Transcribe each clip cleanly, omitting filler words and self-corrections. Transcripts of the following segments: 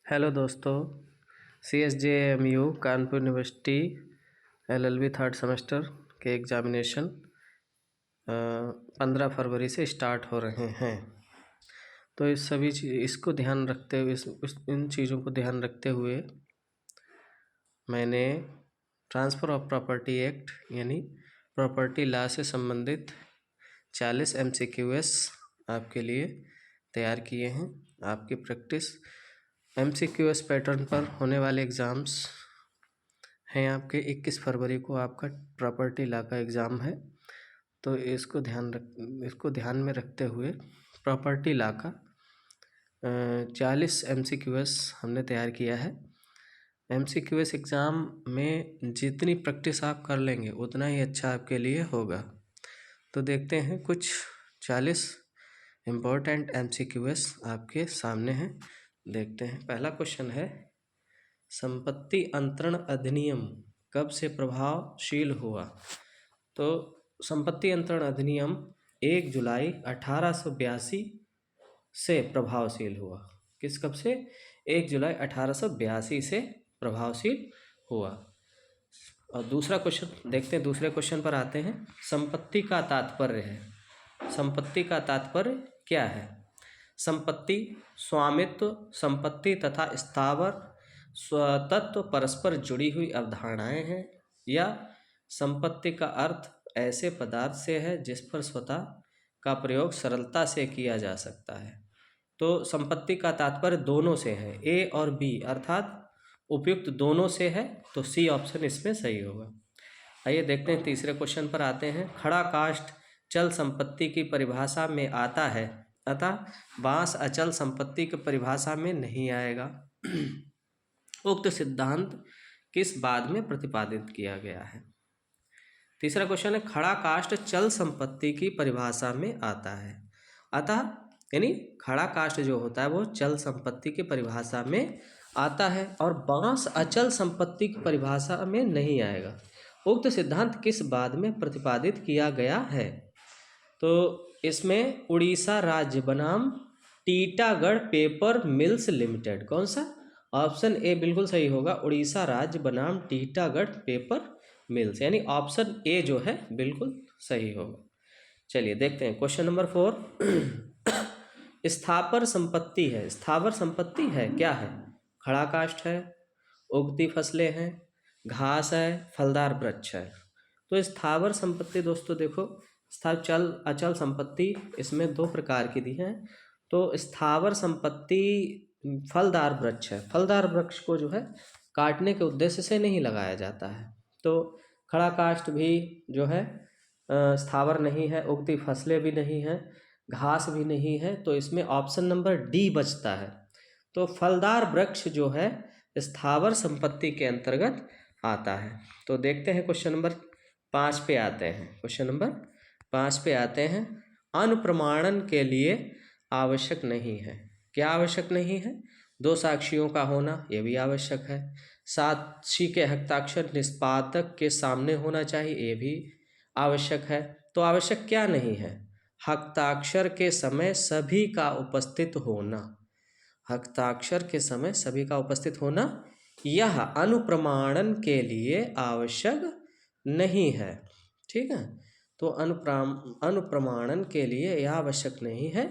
Hello दोस्तों, CSJMU Kanpur university LLB third semester के examination 15 फरवरी से स्टार्ट हो रहे हैं। तो इस सभी इसको ध्यान रखते हुए इन चीज़ों को ध्यान रखते हुए मैंने ट्रांसफ़र ऑफ प्रॉपर्टी एक्ट यानी प्रॉपर्टी लॉ से संबंधित 40 MCQs आपके लिए तैयार किए हैं। आपकी प्रैक्टिस MCQs पैटर्न पर होने वाले एग्ज़ाम्स हैं। आपके 21 फरवरी को आपका प्रॉपर्टी लॉ का एग्ज़ाम है। तो इसको ध्यान में रखते हुए प्रॉपर्टी लॉ का 40 MCQs हमने तैयार किया है। MCQs एग्ज़ाम में जितनी प्रैक्टिस आप कर लेंगे उतना ही अच्छा आपके लिए होगा। तो देखते हैं, कुछ 40 इम्पोर्टेंट MCQs आपके सामने हैं। देखते हैं। पहला क्वेश्चन है, संपत्ति अंतरण अधिनियम कब से प्रभावशील हुआ? तो संपत्ति अंतरण अधिनियम 1 जुलाई 1882 से प्रभावशील हुआ। कब से? 1 जुलाई 1882 से प्रभावशील हुआ। और दूसरा क्वेश्चन देखते हैं। दूसरे क्वेश्चन पर आते हैं। संपत्ति का तात्पर्य है। संपत्ति का तात्पर्य क्या है? संपत्ति स्वामित्व, संपत्ति तथा स्थावर स्वतत्व परस्पर जुड़ी हुई अवधारणाएं हैं, या संपत्ति का अर्थ ऐसे पदार्थ से है जिस पर स्वतः का प्रयोग सरलता से किया जा सकता है। तो संपत्ति का तात्पर्य दोनों से है, ए और बी, अर्थात उपयुक्त दोनों से है। तो सी ऑप्शन इसमें सही होगा। आइए देखते हैं। तीसरे क्वेश्चन पर आते हैं। खड़ा काष्ठ चल संपत्ति की परिभाषा में आता है, अतः बांस अचल संपत्ति की परिभाषा में नहीं आएगा। उक्त सिद्धांत किस बाद में प्रतिपादित किया गया है? तीसरा क्वेश्चन है, खड़ा काष्ठ चल संपत्ति की परिभाषा में आता है, अतः यानी खड़ा काष्ठ जो होता है वो चल संपत्ति की परिभाषा में आता है, और बांस अचल संपत्ति की परिभाषा में नहीं आएगा। उक्त सिद्धांत किस बाद में प्रतिपादित किया गया है? तो इसमें उड़ीसा राज्य बनाम टीटागढ़ पेपर मिल्स लिमिटेड, कौन सा? ऑप्शन ए बिल्कुल सही होगा। उड़ीसा राज्य बनाम टीटागढ़ पेपर मिल्स, यानी ऑप्शन ए जो है बिल्कुल सही होगा। चलिए देखते हैं। क्वेश्चन नंबर 4 स्थावर संपत्ति है। स्थावर संपत्ति है क्या है? खड़ा काष्ठ है, उगती फसलें हैं, घास है, फलदार वृक्ष है। तो स्थावर संपत्ति दोस्तों देखो, चल अचल संपत्ति इसमें 2 प्रकार की दी हैं। तो स्थावर संपत्ति फलदार वृक्ष है। फलदार वृक्ष को जो है काटने के उद्देश्य से नहीं लगाया जाता है। तो खड़ा काष्ठ भी जो है स्थावर नहीं है, उगती फसलें भी नहीं हैं, घास भी नहीं है। तो इसमें ऑप्शन नंबर डी बचता है। तो फलदार वृक्ष जो है स्थावर संपत्ति के अंतर्गत आता है। तो देखते हैं क्वेश्चन नंबर 5 पे आते हैं। क्वेश्चन नंबर 5 पे आते हैं। अनुप्रमाणन के लिए आवश्यक नहीं है। क्या आवश्यक नहीं है? 2 साक्षियों का होना, यह भी आवश्यक है। साक्षी के हस्ताक्षर निष्पादक के सामने होना चाहिए, ये भी आवश्यक है। तो आवश्यक क्या नहीं है? हस्ताक्षर के समय सभी का उपस्थित होना। हस्ताक्षर के समय सभी का उपस्थित होना यह अनुप्रमाणन के लिए आवश्यक नहीं है। ठीक है। तो अनुप्रमाणन के लिए यह आवश्यक नहीं है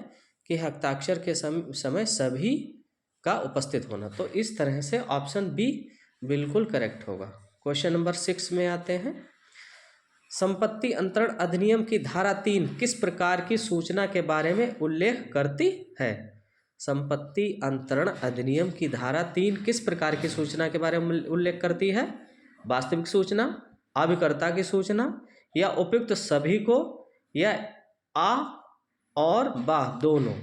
कि हस्ताक्षर के समय सभी का उपस्थित होना। तो इस तरह से ऑप्शन बी बिल्कुल करेक्ट होगा। क्वेश्चन नंबर 6 में आते हैं। संपत्ति अंतरण अधिनियम की धारा 3 किस प्रकार की सूचना के बारे में उल्लेख करती है? संपत्ति अंतरण अधिनियम की धारा 3 किस प्रकार की सूचना के बारे में उल्लेख करती है? वास्तविक सूचना, अभिकर्ता की सूचना, या उपयुक्त सभी को, या आ और बा दोनों।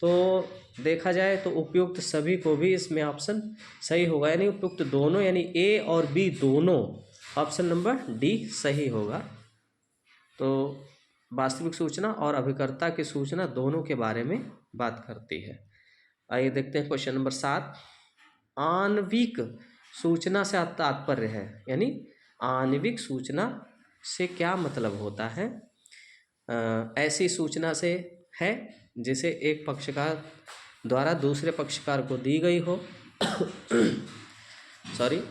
तो देखा जाए तो उपयुक्त सभी को भी इसमें ऑप्शन सही होगा, यानी उपयुक्त दोनों, यानी ए और बी दोनों। ऑप्शन नंबर डी सही होगा। तो वास्तविक सूचना और अभिकर्ता की सूचना दोनों के बारे में बात करती है। आइए देखते हैं क्वेश्चन नंबर 7। आणविक सूचना से तात्पर्य है, यानी आणविक सूचना से क्या मतलब होता है? ऐसी सूचना से है जिसे एक पक्षकार द्वारा दूसरे पक्षकार को दी गई हो सॉरी,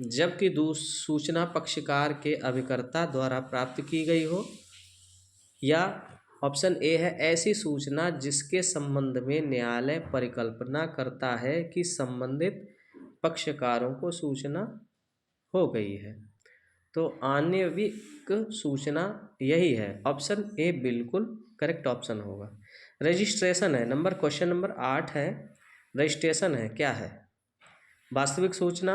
जबकि सूचना पक्षकार के अभिकर्ता द्वारा प्राप्त की गई हो, या ऑप्शन ए है ऐसी सूचना जिसके संबंध में न्यायालय परिकल्पना करता है कि संबंधित पक्षकारों को सूचना हो गई है। तो आणविक सूचना यही है, ऑप्शन ए बिल्कुल करेक्ट ऑप्शन होगा। रजिस्ट्रेशन है नंबर, क्वेश्चन नंबर 8 है, रजिस्ट्रेशन है क्या है? वास्तविक सूचना,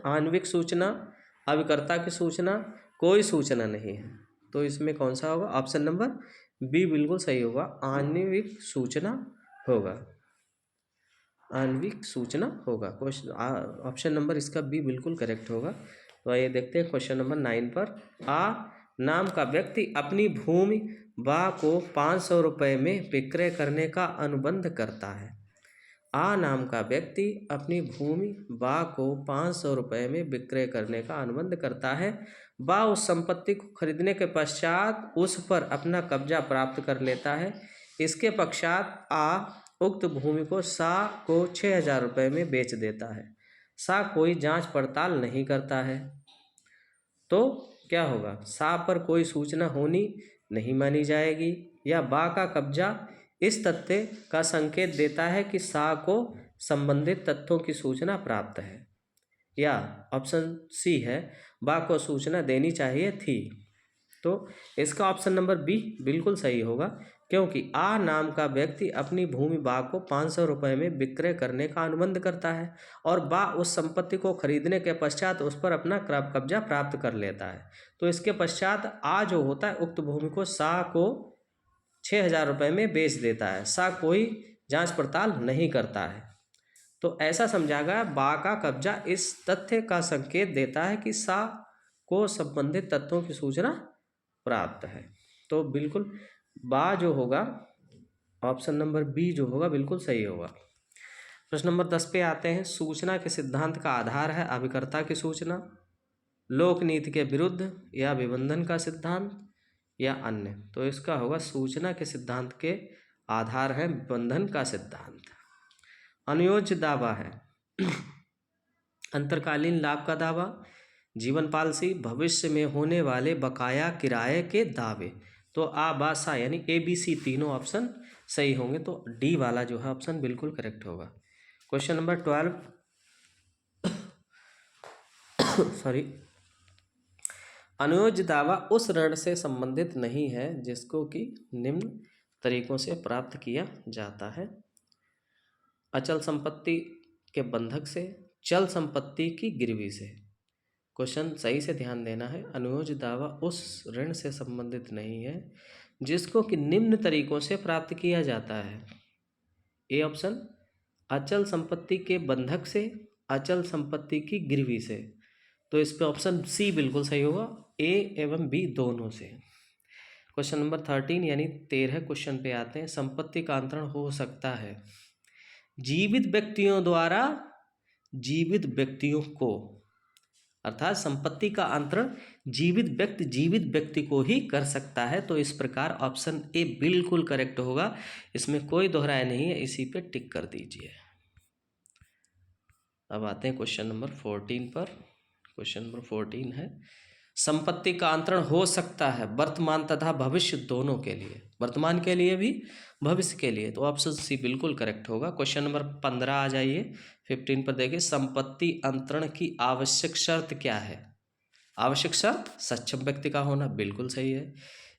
आणविक सूचना, अभिकर्ता की सूचना, कोई सूचना नहीं है। तो इसमें कौन सा होगा? ऑप्शन नंबर बी बिल्कुल सही होगा, आणविक सूचना होगा, आणविक सूचना होगा। क्वेश्चन ऑप्शन नंबर इसका बी बिल्कुल करेक्ट होगा। तो आइए देखते हैं क्वेश्चन नंबर 9 पर। आ नाम का व्यक्ति अपनी भूमि बा को 500 रुपये में विक्रय करने का अनुबंध करता है। आ नाम का व्यक्ति अपनी भूमि बा को 500 रुपये में विक्रय करने का अनुबंध करता है। बा उस संपत्ति को खरीदने के पश्चात उस पर अपना कब्जा प्राप्त कर लेता है। इसके पश्चात आ उक्त भूमि को सा को 6000 रुपये में बेच देता है। सा कोई जांच पड़ताल नहीं करता है, तो क्या होगा? सा पर कोई सूचना होनी नहीं मानी जाएगी, या बा का कब्जा इस तथ्य का संकेत देता है कि सा को संबंधित तथ्यों की सूचना प्राप्त है, या ऑप्शन सी है बा को सूचना देनी चाहिए थी। तो इसका ऑप्शन नंबर बी बिल्कुल सही होगा, क्योंकि आ नाम का व्यक्ति अपनी भूमि बा को 500 रुपये में विक्रय करने का अनुबंध करता है और बा उस संपत्ति को खरीदने के पश्चात उस पर अपना कब्जा प्राप्त कर लेता है। तो इसके पश्चात आ जो होता है उक्त भूमि को सा को 6000 रुपये में बेच देता है। सा कोई जांच पड़ताल नहीं करता है। तो ऐसा समझा गया बा का कब्जा इस तथ्य का संकेत देता है कि सा को संबंधित तथ्यों की सूचना प्राप्त है। तो बिल्कुल बा जो होगा, ऑप्शन नंबर बी जो होगा बिल्कुल सही होगा। प्रश्न नंबर 10 पे आते हैं। सूचना के सिद्धांत का आधार है अभिकर्ता की सूचना, लोक नीति के विरुद्ध, या विबंधन का सिद्धांत, या अन्य। तो इसका होगा सूचना के सिद्धांत के आधार है विबंधन का सिद्धांत। अनुयोज्य दावा है अंतरकालीन लाभ का दावा, जीवन पॉलिसी, भविष्य में होने वाले बकाया किराए के दावे। तो आ बा सा यानी ए बी सी तीनों ऑप्शन सही होंगे, तो डी वाला जो है ऑप्शन बिल्कुल करेक्ट होगा। क्वेश्चन नंबर 12 सॉरी, अनुयोज्य दावा उस ऋण से संबंधित नहीं है जिसको कि निम्न तरीकों से प्राप्त किया जाता है। अचल संपत्ति के बंधक से, चल संपत्ति की गिरवी से। क्वेश्चन सही से ध्यान देना है। अनुयोज्य दावा उस ऋण से संबंधित नहीं है जिसको कि निम्न तरीकों से प्राप्त किया जाता है। ए ऑप्शन, अचल संपत्ति के बंधक से, अचल संपत्ति की गिरवी से। तो इस पे ऑप्शन सी बिल्कुल सही होगा, ए एवं बी दोनों से। क्वेश्चन नंबर 13 यानी 13 क्वेश्चन पे आते हैं। संपत्ति का अंतरण हो सकता है जीवित व्यक्तियों द्वारा जीवित व्यक्तियों को, अर्थात संपत्ति का अंतरण जीवित व्यक्ति को ही कर सकता है। तो इस प्रकार ऑप्शन ए बिल्कुल करेक्ट होगा, इसमें कोई दोहराया नहीं है, इसी पे टिक कर दीजिए। अब आते हैं क्वेश्चन नंबर 14 पर। क्वेश्चन नंबर 14 है संपत्ति का अंतरण हो सकता है वर्तमान तथा भविष्य दोनों के लिए, वर्तमान के लिए भी भविष्य के लिए। तो ऑप्शन सी बिल्कुल करेक्ट होगा। क्वेश्चन नंबर 15 आ जाइए, 15 पर देखिए। संपत्ति अंतरण की आवश्यक शर्त क्या है? आवश्यक शर्त सक्षम व्यक्ति का होना, बिल्कुल सही है।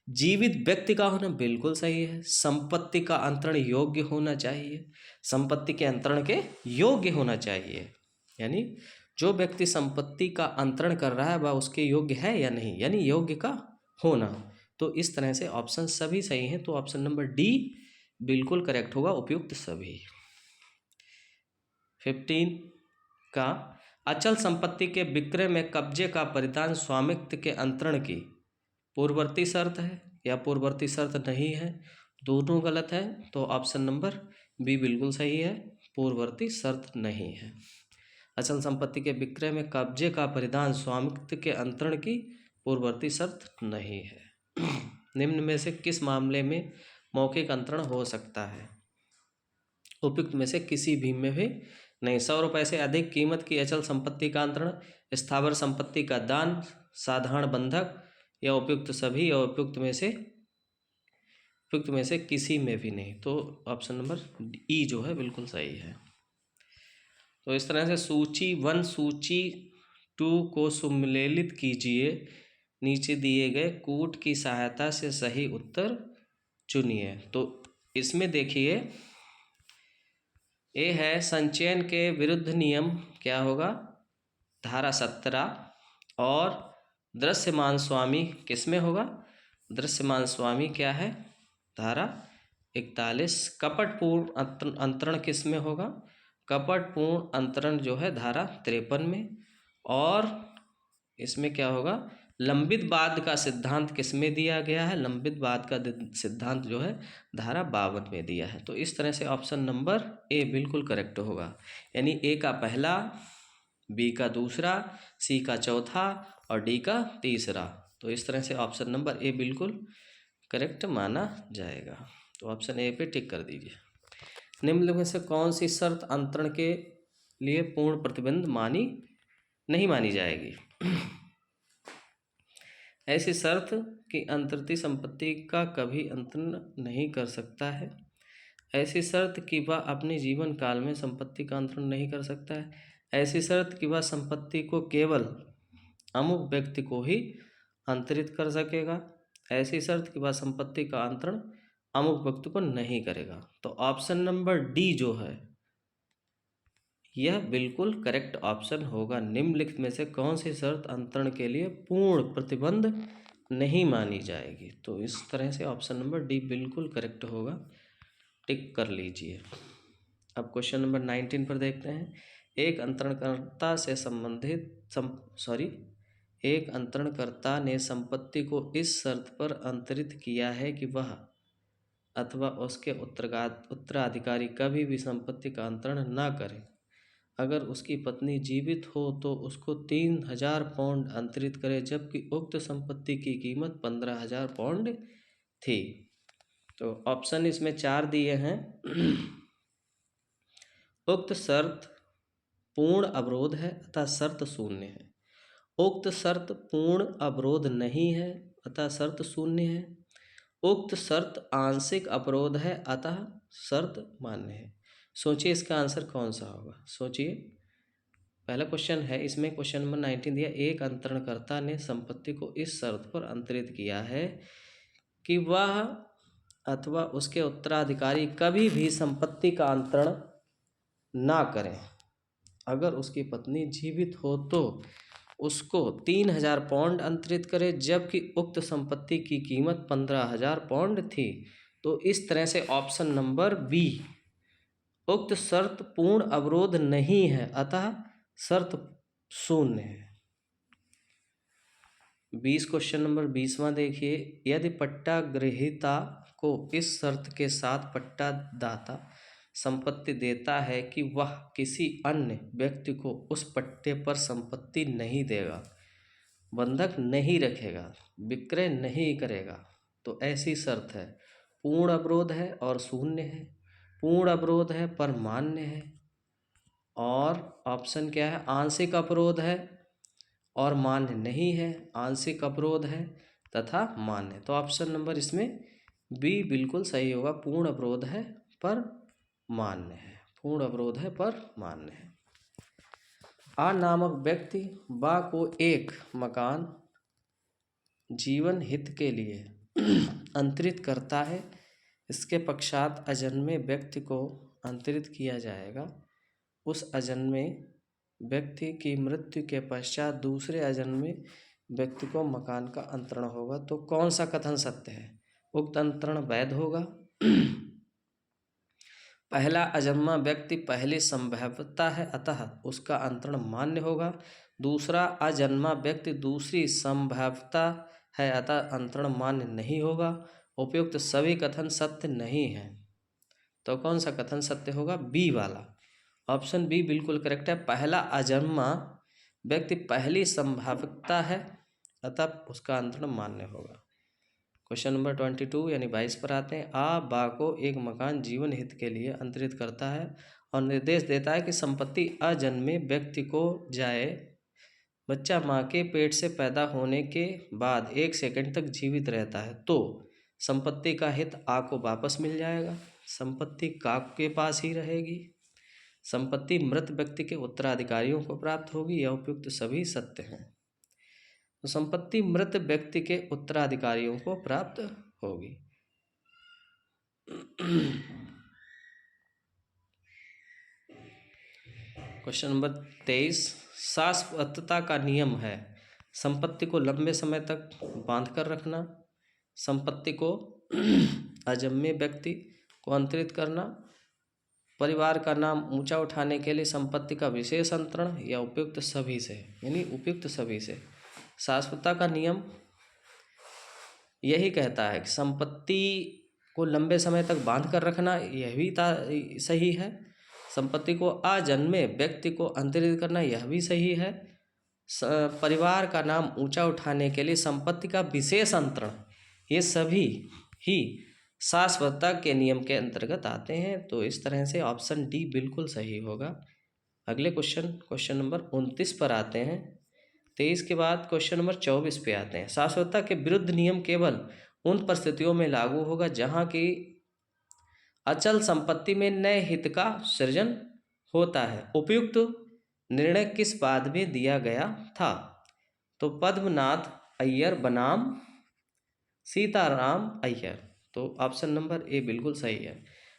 जीवित व्यक्ति का होना, बिल्कुल सही है। संपत्ति का अंतरण योग्य होना चाहिए, संपत्ति के अंतरण के योग्य होना चाहिए, यानी जो व्यक्ति संपत्ति का अंतरण कर रहा है वह उसके योग्य है या नहीं, यानी योग्य का होना। तो इस तरह से ऑप्शन सभी सही हैं, तो ऑप्शन नंबर डी बिल्कुल करेक्ट होगा, उपयुक्त सभी। 15 का अचल संपत्ति के विक्रय में कब्जे का परिधान स्वामित्व के अंतरण की पूर्ववर्ती शर्त है या पूर्ववर्ती शर्त नहीं है, दोनों गलत है। तो ऑप्शन नंबर बी बिल्कुल सही है, पूर्ववर्ती शर्त नहीं है। अचल संपत्ति के विक्रय में कब्जे का परिधान स्वामित्व के अंतरण की पूर्ववर्ती शर्त नहीं है। निम्न में से किस मामले में मौखिक अंतरण हो सकता है? उपयुक्त में से किसी भी में भी नहीं। 100 रुपये से अधिक कीमत की अचल संपत्ति का अंतरण, स्थावर संपत्ति का दान, साधारण बंधक, या उपयुक्त सभी, या उपयुक्त में से किसी में भी नहीं। तो ऑप्शन नंबर ई जो है बिल्कुल सही है। तो इस तरह से सूची 1 सूची 2 को सुमेलित कीजिए, नीचे दिए गए कूट की सहायता से सही उत्तर चुनिए। तो इसमें देखिए, ए है संचयन के विरुद्ध नियम, क्या होगा, धारा 17, और दृश्यमान स्वामी किसमें होगा, दृश्यमान स्वामी क्या है, धारा 41। कपटपूर्ण अंतरण किसमें होगा, कपटपूर्ण अंतरण जो है धारा 53 में। और इसमें क्या होगा, लंबित बाद का सिद्धांत किसमें दिया गया है, लंबित बाद का सिद्धांत जो है धारा 52 में दिया है। तो इस तरह से ऑप्शन नंबर ए बिल्कुल करेक्ट होगा, यानी ए का पहला, बी का दूसरा, सी का चौथा और डी का तीसरा। तो इस तरह से ऑप्शन नंबर ए बिल्कुल करेक्ट माना जाएगा। तो ऑप्शन ए पे टिक कर दीजिए। निम्नलिखित में से कौन सी शर्त अंतरण के लिए पूर्ण प्रतिबंध नहीं मानी जाएगी। ऐसी शर्त कि अंतरित संपत्ति का कभी अंतरण नहीं कर सकता है। ऐसी शर्त कि वह अपने जीवन काल में संपत्ति का अंतरण नहीं कर सकता है। ऐसी शर्त कि वह संपत्ति को केवल अमुक व्यक्ति को ही अंतरित कर सकेगा। ऐसी शर्त कि वह संपत्ति का अंतरण अमुक व्यक्ति को नहीं करेगा। तो ऑप्शन नंबर डी जो है यह बिल्कुल करेक्ट ऑप्शन होगा। निम्नलिखित में से कौन सी शर्त अंतरण के लिए पूर्ण प्रतिबंध नहीं मानी जाएगी। तो इस तरह से ऑप्शन नंबर डी बिल्कुल करेक्ट होगा, टिक कर लीजिए। अब क्वेश्चन नंबर 19 पर देखते हैं। एक अंतरणकर्ता ने संपत्ति को इस शर्त पर अंतरित किया है कि वह अथवा उसके उत्तराधिकारी कभी भी संपत्ति का अंतरण न करें। अगर उसकी पत्नी जीवित हो तो उसको 3000 पाउंड अंतरित करे, जबकि उक्त संपत्ति की कीमत 15000 पाउंड थी। तो ऑप्शन इसमें 4 दिए हैं। उक्त शर्त पूर्ण अवरोध है अतः शर्त शून्य है। उक्त शर्त पूर्ण अवरोध नहीं है अतः शर्त शून्य है। उक्त शर्त आंशिक अवरोध है अतः शर्त मान्य है। सोचिए इसका आंसर कौन सा होगा, सोचिए। पहला क्वेश्चन है, इसमें क्वेश्चन नंबर 19 दिया, एक अंतरणकर्ता ने संपत्ति को इस शर्त पर अंतरित किया है कि वह अथवा उसके उत्तराधिकारी कभी भी संपत्ति का अंतरण ना करें। अगर उसकी पत्नी जीवित हो तो उसको 3000 पाउंड अंतरित करे, जबकि उक्त संपत्ति की कीमत 15000 पाउंड थी। तो इस तरह से ऑप्शन नंबर बी, उक्त शर्त पूर्ण अवरोध नहीं है अतः शर्त शून्य है। 20 क्वेश्चन नंबर 20वां देखिए। यदि पट्टा ग्रहीता को इस शर्त के साथ पट्टा दाता संपत्ति देता है कि वह किसी अन्य व्यक्ति को उस पट्टे पर संपत्ति नहीं देगा, बंधक नहीं रखेगा, विक्रय नहीं करेगा, तो ऐसी शर्त है पूर्ण अवरोध है और शून्य है, पूर्ण अवरोध है पर मान्य है, और ऑप्शन क्या है, आंशिक अवरोध है और मान्य नहीं है, आंशिक अवरोध है तथा मान्य। तो ऑप्शन नंबर इसमें बी बिल्कुल सही होगा, पूर्ण अवरोध है पर मान्य है, पूर्ण अवरोध है पर मान्य है। आ नामक व्यक्ति बा को एक मकान जीवन हित के लिए अंतरित करता है। इसके पश्चात अजन्मे व्यक्ति को अंतरित किया जाएगा। उस अजन्मे व्यक्ति की मृत्यु के पश्चात दूसरे अजन्मे व्यक्ति को मकान का अंतरण होगा। तो कौन सा कथन सत्य है, उक्त अंतरण वैध होगा। पहला अजन्मा व्यक्ति पहली संभाव्यता है अतः उसका अंतरण मान्य होगा। दूसरा अजन्मा व्यक्ति दूसरी संभाव्यता है अतः अंतरण मान्य नहीं होगा। उपयुक्त सभी कथन सत्य नहीं है। तो कौन सा कथन सत्य होगा, बी वाला, ऑप्शन बी बिल्कुल करेक्ट है। पहला अजन्मा व्यक्ति पहली संभाव्यता है अतः उसका अंतरण मान्य होगा। क्वेश्चन नंबर 22 यानी 22 पर आते हैं। आ बा को एक मकान जीवन हित के लिए अंतरित करता है और निर्देश देता है कि संपत्ति अजन्मे व्यक्ति को जाए। बच्चा माँ के पेट से पैदा होने के बाद 1 सेकंड तक जीवित रहता है तो संपत्ति का हित आ को वापस मिल जाएगा, संपत्ति का के पास ही रहेगी, संपत्ति मृत व्यक्ति के उत्तराधिकारियों को प्राप्त होगी, यह उपयुक्त सभी सत्य हैं। तो संपत्ति मृत व्यक्ति के उत्तराधिकारियों को प्राप्त होगी। क्वेश्चन नंबर 23, शाश्वतता का नियम है संपत्ति को लंबे समय तक बांध कर रखना, संपत्ति को अजन्मे व्यक्ति को अंतरित करना, परिवार का नाम ऊंचा उठाने के लिए संपत्ति का विशेष अंतरण, या उपयुक्त सभी से, यानी उपयुक्त सभी से। शाश्वतता का नियम यही कहता है कि संपत्ति को लंबे समय तक बांध कर रखना, यह भी सही है। संपत्ति को अजन्मे व्यक्ति को अंतरित करना, यह भी सही है। परिवार का नाम ऊंचा उठाने के लिए संपत्ति का विशेष अंतरण, ये सभी ही शाश्वतता के नियम के अंतर्गत आते हैं। तो इस तरह से ऑप्शन डी बिल्कुल सही होगा। अगले क्वेश्चन नंबर 29 पर आते हैं। 23 के बाद क्वेश्चन नंबर 24 पे आते हैं। शाश्वतता के विरुद्ध नियम केवल उन परिस्थितियों में लागू होगा जहां की अचल संपत्ति में नए हित का सृजन होता है। उपयुक्त निर्णय किस बाद में दिया गया था? तो पद्मनाथ अय्यर बनाम सीताराम अय्यर। तो ऑप्शन नंबर ए बिल्कुल सही है।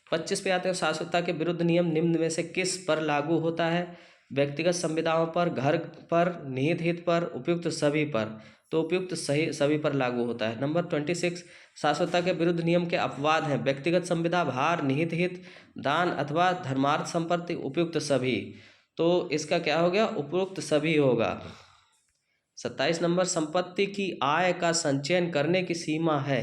25 पे आते हैं। शाश्वतता के विरुद्ध नियम निम्न में से किस पर लागू होता है? व्यक्तिगत संविदाओं पर, घर पर, निहित हित पर, उपयुक्त सभी पर। तो उपयुक्त सही सभी पर लागू होता है। नंबर 26, शाश्वतता के विरुद्ध नियम के अपवाद हैं व्यक्तिगत संविदा, भार, निहित हित, दान अथवा धर्मार्थ संपत्ति, उपयुक्त सभी। तो इसका क्या हो गया? उपयुक्त सभी होगा। 27 नंबर, संपत्ति की आय का संचयन करने की सीमा है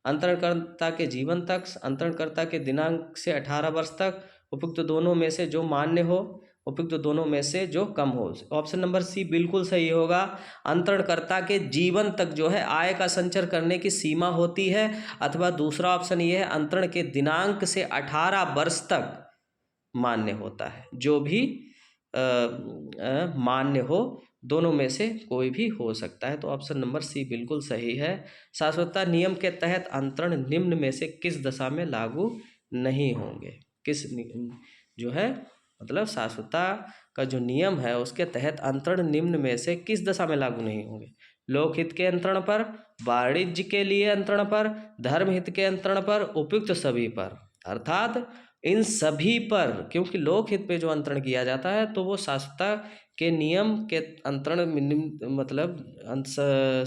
अंतरणकर्ता के जीवन तक, अंतरणकर्ता के दिनांक से 18 वर्ष तक, उपयुक्त दोनों में से जो मान्य हो, उपयुक्त दोनों में से जो कम हो। ऑप्शन नंबर सी बिल्कुल सही होगा। अंतरणकर्ता के जीवन तक जो है आय का संचय करने की सीमा होती है, अथवा दूसरा ऑप्शन ये है अंतरण के दिनांक से 18 वर्ष तक मान्य होता है। जो भी मान्य हो, दोनों में से कोई भी हो सकता है। तो ऑप्शन नंबर सी बिल्कुल सही है। शाश्वतता नियम के तहत अंतरण निम्न में से किस दशा में लागू नहीं होंगे? किस जो है मतलब शाश्वतता का जो नियम है उसके तहत अंतरण निम्न में से किस दशा में लागू नहीं होंगे? लोकहित के अंतरण पर, वाणिज्य के लिए अंतरण पर, धर्महित के अंतरण पर, उपयुक्त सभी पर। अर्थात इन सभी पर, क्योंकि लोकहित पे जो अंतरण किया जाता है तो वो शाश्वतता के नियम के अंतरण मतलब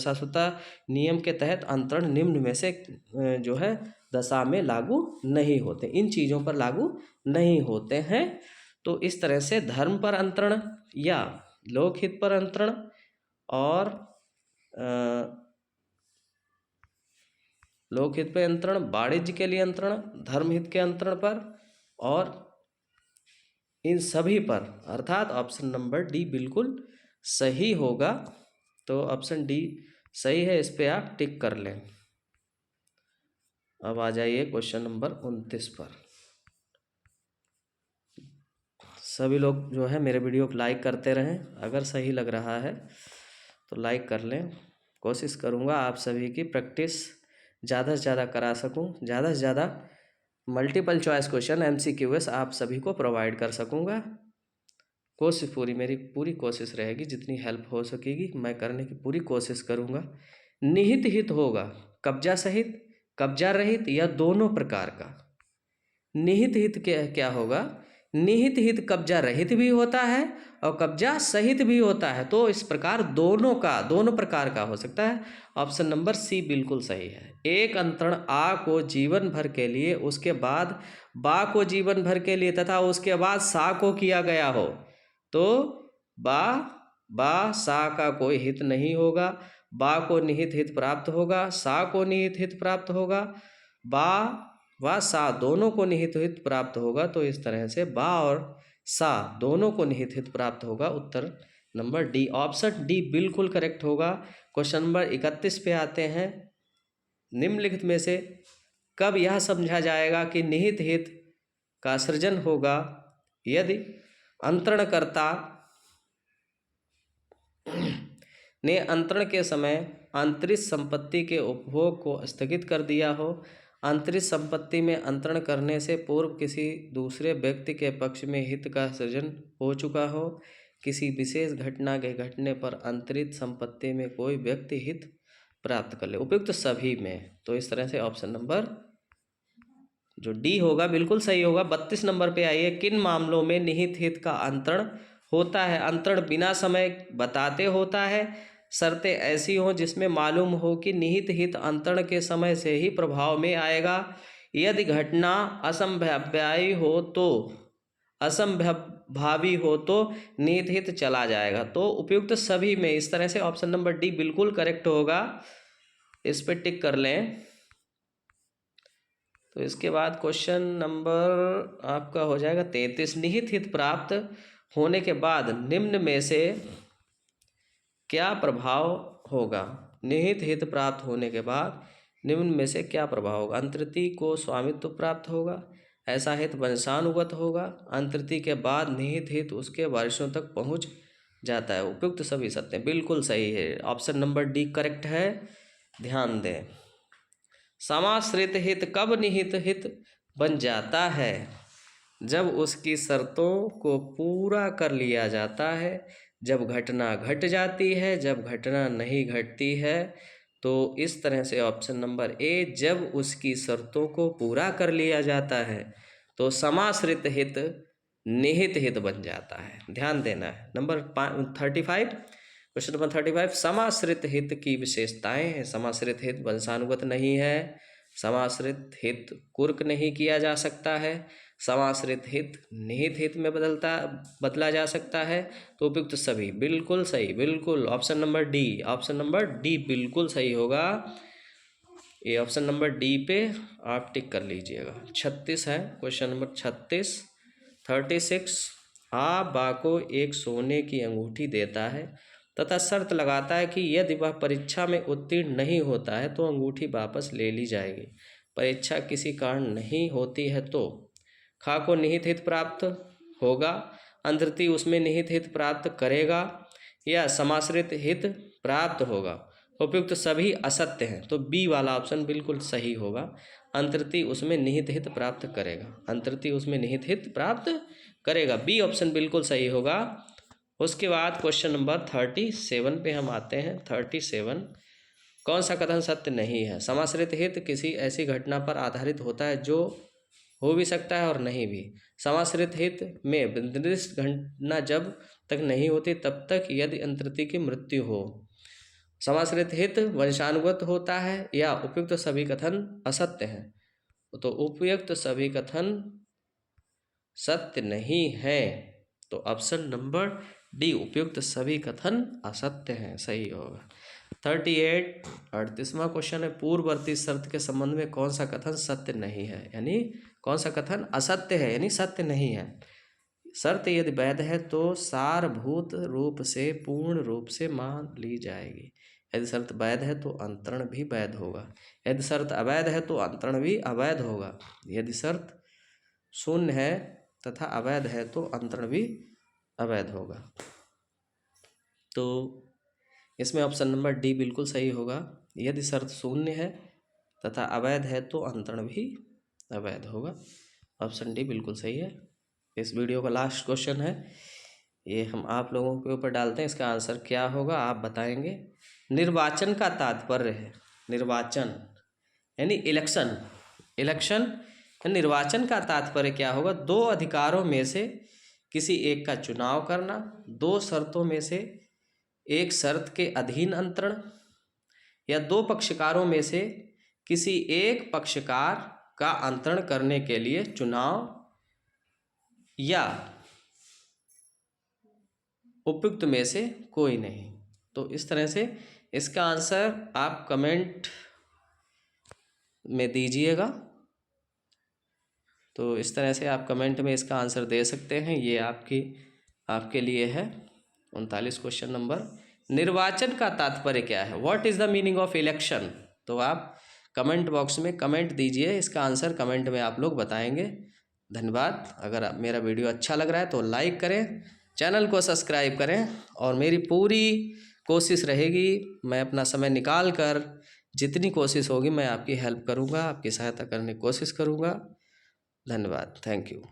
शाश्वतता नियम के तहत अंतरण निम्न में से जो है दशा में लागू नहीं होते, इन चीज़ों पर लागू नहीं होते हैं। तो इस तरह से धर्म पर अंतरण या लोकहित पर अंतरण और लोकहित पे अंतरण, वाणिज्य के लिए अंतरण, धर्महित के अंतरण पर और इन सभी पर, अर्थात ऑप्शन नंबर डी बिल्कुल सही होगा। तो ऑप्शन डी सही है, इस पे आप टिक कर लें। अब आ जाइए क्वेश्चन नंबर 29 पर। सभी लोग जो है मेरे वीडियो को लाइक करते रहें, अगर सही लग रहा है तो लाइक कर लें। कोशिश करूँगा आप सभी की प्रैक्टिस ज़्यादा से ज़्यादा करा सकूँ, ज़्यादा से ज़्यादा मल्टीपल चॉइस क्वेश्चन MCQs आप सभी को प्रोवाइड कर सकूँगा। कोशिश मेरी पूरी कोशिश रहेगी, जितनी हेल्प हो सकेगी मैं करने की पूरी कोशिश करूँगा। निहित हित होगा कब्जा सहित, कब्जा रहित या दोनों प्रकार का। निहित हित क्या होगा? निहित हित कब्जा रहित भी होता है और कब्जा सहित भी होता है। तो इस प्रकार दोनों प्रकार का हो सकता है। ऑप्शन नंबर सी बिल्कुल सही है। एक अंतरण आ को जीवन भर के लिए, उसके बाद बा को जीवन भर के लिए तथा उसके बाद सा को किया गया हो तो बा सा का कोई हित नहीं होगा। बा को निहित हित प्राप्त होगा, सा को निहित हित प्राप्त होगा, बा व सा दोनों को निहित हित प्राप्त होगा। तो इस तरह से बा और सा दोनों को निहित हित प्राप्त होगा। उत्तर नंबर डी, ऑप्शन डी बिल्कुल करेक्ट होगा। क्वेश्चन नंबर 31 पे आते हैं। निम्नलिखित में से कब यह समझा जाएगा कि निहित हित का सृजन होगा? यदि अंतरणकर्ता ने अंतरण के समय अंतरिक्ष संपत्ति के उपभोग को स्थगित कर दिया हो, अंतरिक्ष संपत्ति में अंतरण करने से पूर्व किसी दूसरे व्यक्ति के पक्ष में हित का सृजन हो चुका हो, किसी विशेष घटना के घटने पर अंतरिक्ष संपत्ति में कोई व्यक्ति हित प्राप्त कर ले, उपयुक्त सभी में। तो इस तरह से ऑप्शन नंबर जो डी होगा बिल्कुल सही होगा। 32 नंबर पे आइए, किन मामलों में निहित हित का अंतरण होता है? अंतरण बिना समय बताते होता है, शर्तें ऐसी हों जिसमें मालूम हो कि निहित हित अंतरण के समय से ही प्रभाव में आएगा, यदि घटना असंभाव्य हो तो असंभावी हो तो निहित हित चला जाएगा। तो उपयुक्त सभी में, इस तरह से ऑप्शन नंबर डी बिल्कुल करेक्ट होगा, इस पे टिक कर लें। तो इसके बाद क्वेश्चन नंबर आपका हो जाएगा 33। निहित हित प्राप्त होने के बाद निम्न में से क्या प्रभाव होगा? निहित हित प्राप्त होने के बाद निम्न में से क्या प्रभाव होगा? अंतरिति को स्वामित्व प्राप्त होगा, ऐसा हित वंशानुगत होगा, अंतरिति के बाद निहित हित उसके वारिसों तक पहुंच जाता है। उपयुक्त सभी सत्य बिल्कुल सही है, ऑप्शन नंबर डी करेक्ट है, ध्यान दें। समाश्रित हित कब निहित हित बन जाता है? जब उसकी शर्तों को पूरा कर लिया जाता है, जब घटना घट जाती है, जब घटना नहीं घटती है। तो इस तरह से ऑप्शन नंबर ए, जब उसकी शर्तों को पूरा कर लिया जाता है तो समाश्रित हित निहित हित बन जाता है, ध्यान देना है। नंबर 35, क्वेश्चन नंबर 35, समाश्रित हित की विशेषताएं हैं। समाश्रित हित वंशानुगत नहीं है, समाश्रित हित कुर्क नहीं किया जा सकता है, समाश्रित हित निहित हित में बदला जा सकता है। तो उपयुक्त सभी बिल्कुल सही, बिल्कुल option number D, option number D बिल्कुल सही होगा। ये ऑप्शन नंबर डी पे आप टिक कर लीजिएगा। 36 है क्वेश्चन नंबर 36। आ बा को एक सोने की अंगूठी देता है तथा शर्त लगाता है कि यदि वह परीक्षा में उत्तीर्ण नहीं होता है तो अंगूठी वापस ले ली जाएगी। परीक्षा किसी कारण नहीं होती है तो खा को निहित हित प्राप्त होगा, अंतरिति उसमें निहित हित प्राप्त करेगा या समाश्रित हित प्राप्त होगा। उपयुक्त सभी असत्य हैं, तो बी वाला ऑप्शन बिल्कुल सही होगा, अंतरिति उसमें निहित हित प्राप्त करेगा, अंतरिति उसमें निहित हित प्राप्त करेगा, बी ऑप्शन बिल्कुल सही होगा। उसके बाद क्वेश्चन नंबर 37 पे हम आते हैं। 37, कौन सा कथन सत्य नहीं है? समाश्रित हित किसी ऐसी घटना पर आधारित होता है जो हो भी सकता है और नहीं भी। समाश्रित हित में निर्दिष्ट घटना जब तक नहीं होती तब तक यदि अंतरिति की मृत्यु हो। समाश्रित हित वंशानुगत होता है या उपयुक्त सभी कथन असत्य हैं? तो उपयुक्त सभी कथन सत्य नहीं है, तो ऑप्शन नंबर डी, उपयुक्त सभी कथन असत्य हैं, सही होगा। 38, 38वां क्वेश्चन है, पूर्ववर्ती शर्त के संबंध में कौन सा कथन सत्य नहीं है, यानी कौन सा कथन असत्य है, यानी सत्य नहीं है। शर्त यदि वैध है तो सारभूत रूप से पूर्ण रूप से मान ली जाएगी। यदि शर्त वैध है तो अंतरण भी वैध होगा, यदि शर्त अवैध है तो अंतरण भी अवैध होगा, यदि शर्त शून्य है तथा अवैध है तो अंतरण भी अवैध होगा। तो इसमें ऑप्शन नंबर डी बिल्कुल सही होगा, यदि शर्त शून्य है तथा अवैध है तो अंतरण भी अवैध होगा, ऑप्शन डी बिल्कुल सही है। इस वीडियो का लास्ट क्वेश्चन है, ये हम आप लोगों के ऊपर डालते हैं, इसका आंसर क्या होगा आप बताएंगे। निर्वाचन का तात्पर्य है, निर्वाचन यानी इलेक्शन, इलेक्शन निर्वाचन का तात्पर्य क्या होगा? दो अधिकारों में से किसी एक का चुनाव करना, दो शर्तों में से एक शर्त के अधीन अंतरण, या दो पक्षकारों में से किसी एक पक्षकार का अंतरण करने के लिए चुनाव, या उपयुक्त में से कोई नहीं। तो इस तरह से इसका आंसर आप कमेंट में दीजिएगा। तो इस तरह से आप कमेंट में इसका आंसर दे सकते हैं, ये आपके लिए है। 39 क्वेश्चन नंबर, निर्वाचन का तात्पर्य क्या है? What is the meaning of election? तो आप कमेंट बॉक्स में कमेंट दीजिए, इसका आंसर कमेंट में आप लोग बताएंगे। धन्यवाद। अगर मेरा वीडियो अच्छा लग रहा है तो लाइक करें, चैनल को सब्सक्राइब करें, और मेरी पूरी कोशिश रहेगी, मैं अपना समय निकाल कर जितनी कोशिश होगी मैं आपकी हेल्प करूंगा, आपकी सहायता करने की कोशिश करूंगा। धन्यवाद। Thank you.